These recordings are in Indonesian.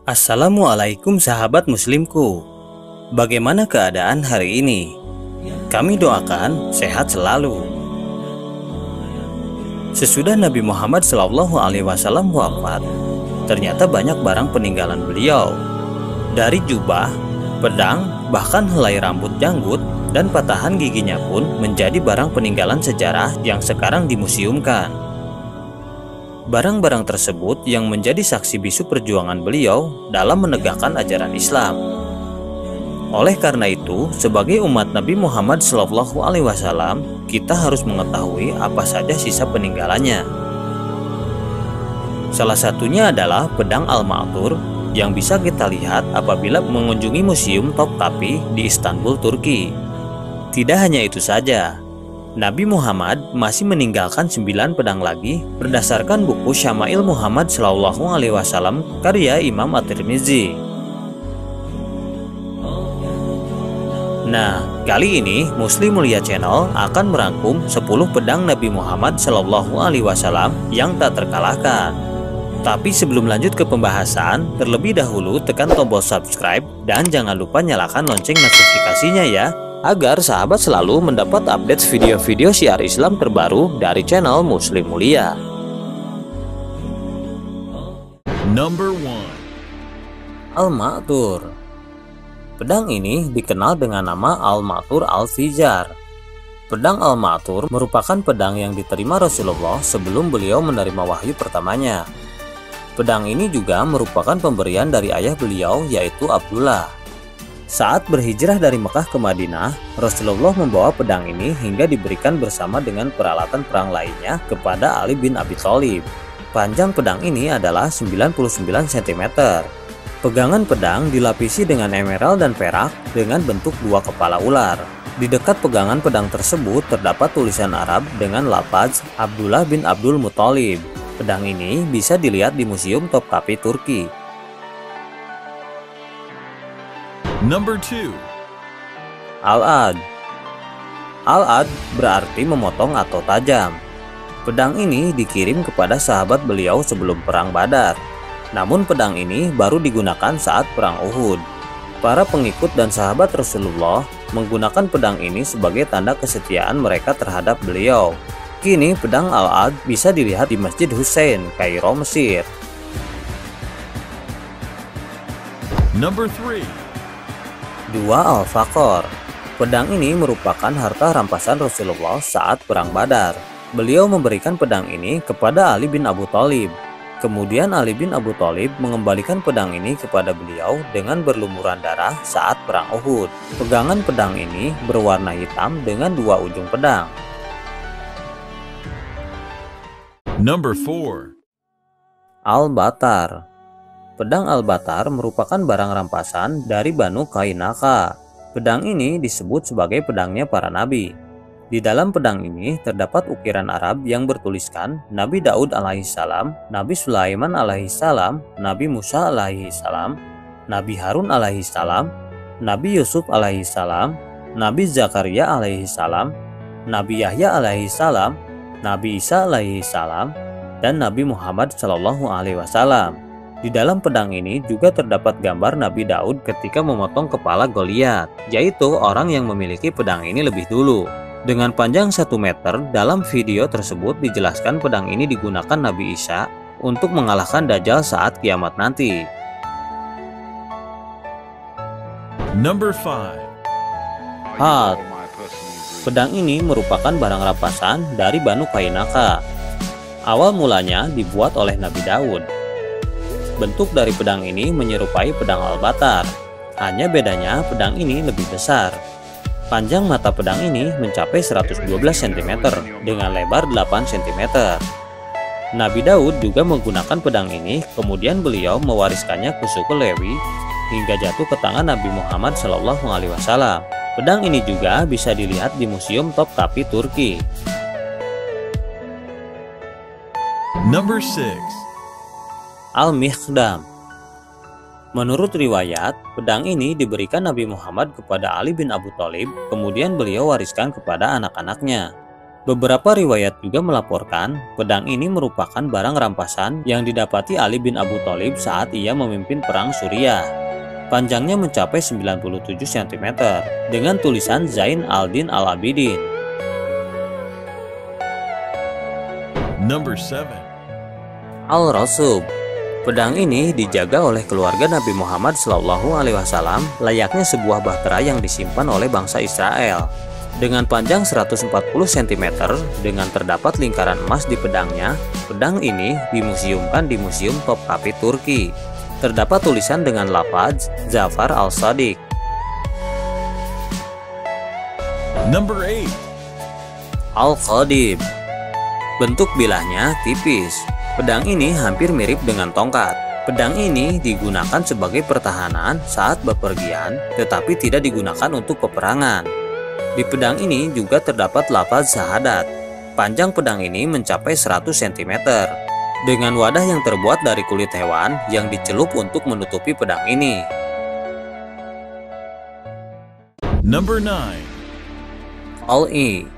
Assalamualaikum sahabat muslimku. Bagaimana keadaan hari ini? Kami doakan sehat selalu. Sesudah Nabi Muhammad SAW wafat, ternyata banyak barang peninggalan beliau. Dari jubah, pedang, bahkan helai rambut janggut dan patahan giginya pun menjadi barang peninggalan sejarah yang sekarang dimuseumkan. Barang-barang tersebut yang menjadi saksi bisu perjuangan beliau dalam menegakkan ajaran Islam. Oleh karena itu, sebagai umat Nabi Muhammad SAW, kita harus mengetahui apa saja sisa peninggalannya. Salah satunya adalah pedang Al-Ma'thur yang bisa kita lihat apabila mengunjungi Museum Topkapi di Istanbul, Turki. Tidak hanya itu saja, Nabi Muhammad masih meninggalkan 9 pedang lagi berdasarkan buku Syama'il Muhammad SAW karya Imam At-Tirmizi. Nah, kali ini Muslim Mulia Channel akan merangkum 10 pedang Nabi Muhammad SAW yang tak terkalahkan. Tapi sebelum lanjut ke pembahasan, terlebih dahulu tekan tombol subscribe dan jangan lupa nyalakan lonceng notifikasinya ya, agar sahabat selalu mendapat update video-video syiar Islam terbaru dari channel Muslim Mulia. Number 1. Al-Ma'thur. Pedang ini dikenal dengan nama Al-Ma'thur Al-Fijar. Pedang Al-Ma'thur merupakan pedang yang diterima Rasulullah sebelum beliau menerima wahyu pertamanya. Pedang ini juga merupakan pemberian dari ayah beliau, yaitu Abdullah. Saat berhijrah dari Mekah ke Madinah, Rasulullah membawa pedang ini hingga diberikan bersama dengan peralatan perang lainnya kepada Ali bin Abi Thalib. Panjang pedang ini adalah 99 cm. Pegangan pedang dilapisi dengan emerald dan perak dengan bentuk 2 kepala ular. Di dekat pegangan pedang tersebut terdapat tulisan Arab dengan lafaz Abdullah bin Abdul Muthalib. Pedang ini bisa dilihat di Museum Topkapi, Turki. Number 2. Al-Ad. Al-Ad berarti memotong atau tajam. Pedang ini dikirim kepada sahabat beliau sebelum perang Badar. Namun pedang ini baru digunakan saat perang Uhud. Para pengikut dan sahabat Rasulullah menggunakan pedang ini sebagai tanda kesetiaan mereka terhadap beliau. Kini pedang Al-Ad bisa dilihat di Masjid Hussein, Kairo, Mesir. Number 3. 2. Al-Faqor. Pedang ini merupakan harta rampasan Rasulullah saat perang Badar. Beliau memberikan pedang ini kepada Ali bin Abu Thalib. Kemudian Ali bin Abu Thalib mengembalikan pedang ini kepada beliau dengan berlumuran darah saat perang Uhud. Pegangan pedang ini berwarna hitam dengan 2 ujung pedang. Number 4. Al-Batar. Pedang Al-Batar merupakan barang rampasan dari Banu Qainqa. Pedang ini disebut sebagai pedangnya para nabi. Di dalam pedang ini terdapat ukiran Arab yang bertuliskan Nabi Daud alaihissalam, Nabi Sulaiman alaihissalam, Nabi Musa alaihissalam, Nabi Harun alaihissalam, Nabi Yusuf alaihissalam, Nabi Zakaria alaihissalam, Nabi Yahya alaihissalam, Nabi Isa alaihissalam, dan Nabi Muhammad SAW. Di dalam pedang ini juga terdapat gambar Nabi Daud ketika memotong kepala Goliat, yaitu orang yang memiliki pedang ini lebih dulu. Dengan panjang 1 meter, dalam video tersebut dijelaskan pedang ini digunakan Nabi Isa untuk mengalahkan Dajjal saat kiamat nanti. Number 5. Had. Pedang ini merupakan barang rampasan dari Banu Qainqa. Awal mulanya dibuat oleh Nabi Daud. Bentuk dari pedang ini menyerupai pedang Al-Batar. Hanya bedanya pedang ini lebih besar. Panjang mata pedang ini mencapai 112 cm dengan lebar 8 cm. Nabi Daud juga menggunakan pedang ini, kemudian beliau mewariskannya ke suku Lewi hingga jatuh ke tangan Nabi Muhammad SAW. Pedang ini juga bisa dilihat di Museum Topkapi, Turki. Number 6. Al-Mikhdam. Menurut riwayat, pedang ini diberikan Nabi Muhammad kepada Ali bin Abu Thalib, kemudian beliau wariskan kepada anak-anaknya. Beberapa riwayat juga melaporkan pedang ini merupakan barang rampasan yang didapati Ali bin Abu Thalib saat ia memimpin perang Suriah. Panjangnya mencapai 97 cm dengan tulisan Zain al-Din al-Abidin. Number 7. Al-Rasub. Pedang ini dijaga oleh keluarga Nabi Muhammad SAW layaknya sebuah bahtera yang disimpan oleh bangsa Israel. Dengan panjang 140 cm dengan terdapat lingkaran emas di pedangnya, pedang ini dimuseumkan di Museum Topkapi Turki. Terdapat tulisan dengan lafaz Zafar al-Sadiq. Number 8. Al-Qadib. Bentuk bilahnya tipis. Pedang ini hampir mirip dengan tongkat. Pedang ini digunakan sebagai pertahanan saat bepergian, tetapi tidak digunakan untuk peperangan. Di pedang ini juga terdapat lafaz syahadat. Panjang pedang ini mencapai 100 cm. Dengan wadah yang terbuat dari kulit hewan yang dicelup untuk menutupi pedang ini. Number 9. Qol'i.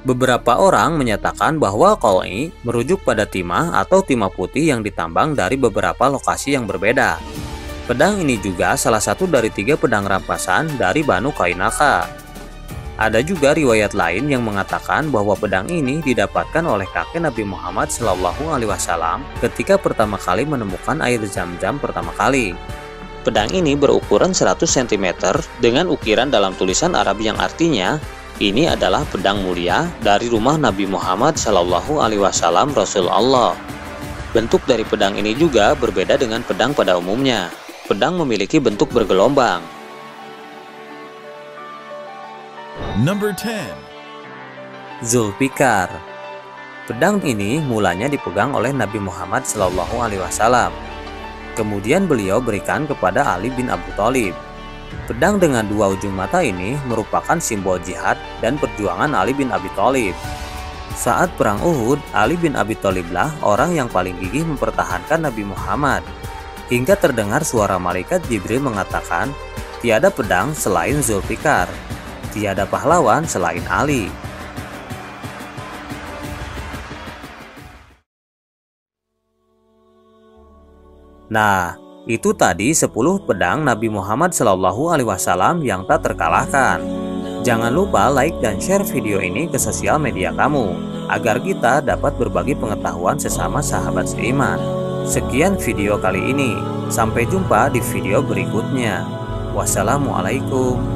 Beberapa orang menyatakan bahwa qol'i merujuk pada timah atau timah putih yang ditambang dari beberapa lokasi yang berbeda. Pedang ini juga salah satu dari 3 pedang rampasan dari Banu Qainaqah. Ada juga riwayat lain yang mengatakan bahwa pedang ini didapatkan oleh kakek Nabi Muhammad SAW ketika pertama kali menemukan air Zam-Zam pertama kali. Pedang ini berukuran 100 cm dengan ukiran dalam tulisan Arab yang artinya ini adalah pedang mulia dari rumah Nabi Muhammad SAW Rasul Allah. Bentuk dari pedang ini juga berbeda dengan pedang pada umumnya. Pedang memiliki bentuk bergelombang. Number 10. Zulfikar. Pedang ini mulanya dipegang oleh Nabi Muhammad SAW. Kemudian beliau berikan kepada Ali bin Abu Thalib. Pedang dengan 2 ujung mata ini merupakan simbol jihad dan perjuangan Ali bin Abi Thalib. Saat perang Uhud, Ali bin Abi Thaliblah orang yang paling gigih mempertahankan Nabi Muhammad. Hingga terdengar suara malaikat Jibril mengatakan, tiada pedang selain Zulfikar, tiada pahlawan selain Ali. Nah, itu tadi 10 pedang Nabi Muhammad SAW yang tak terkalahkan. Jangan lupa like dan share video ini ke sosial media kamu, agar kita dapat berbagi pengetahuan sesama sahabat seiman. Sekian video kali ini, sampai jumpa di video berikutnya. Wassalamualaikum.